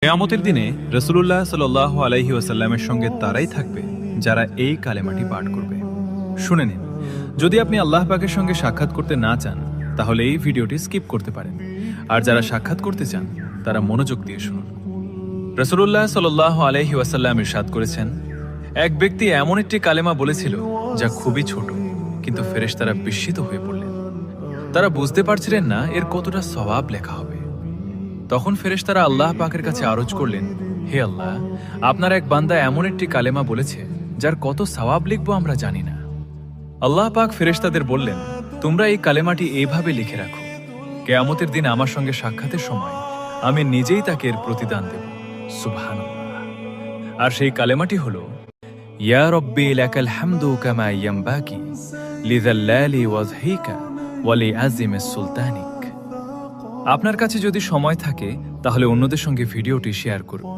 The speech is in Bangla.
কিয়ামতের দিনে রাসূলুল্লাহ সাল্লাল্লাহু আলাইহি ওয়াসাল্লামের সঙ্গে তারাই থাকবে যারা এই কালেমাটি পাঠ করবে। শুনে নিন, যদি আপনি আল্লাহ পাকের সঙ্গে সাক্ষাৎ করতে না চান তাহলে এই ভিডিওটি স্কিপ করতে পারেন, আর যারা সাক্ষাৎ করতে চান তারা মনোযোগ দিয়ে শুনুন। রাসূলুল্লাহ সাল্লাল্লাহু আলাইহি ওয়াসাল্লাম ইরশাদ করেছেন, এক ব্যক্তি এমন একটি কালেমা বলেছিল যা খুবই ছোট, কিন্তু ফেরেশতারা বিস্মিত হয়ে পড়লেন। তারা বুঝতে পারছিলেন না এর কতটা সওয়াব লেখা হবে। তখন ফেরেশতারা আল্লাহ পাকের কাছে আরজ করলেন, হে আল্লাহ, আপনার এক বান্দা এমন একটি কালেমা বলেছে যার কত সওয়াব লিখবো আমরা জানি না। আল্লাহ পাক ফেরেশতাদের বললেন, তোমরা এই কালেমাটি এইভাবে লিখে রাখো, কিয়ামতের দিন আমার সঙ্গে সাক্ষাতের সময় আমি নিজেই তাকে এর প্রতিদান দেব। সুবহানাল্লাহ। আর সেই কালেমাটি হলো, ইয়া রব্বি লাকাল হামদু কামা ইয়ামবাকি লিযাল্লালি ওয়াজহিকা ওয়া লিআযিমিস সুলতানিক। আপনার কাছে যদি সময় থাকে তাহলে অন্যদের সঙ্গে ভিডিওটি শেয়ার করুন।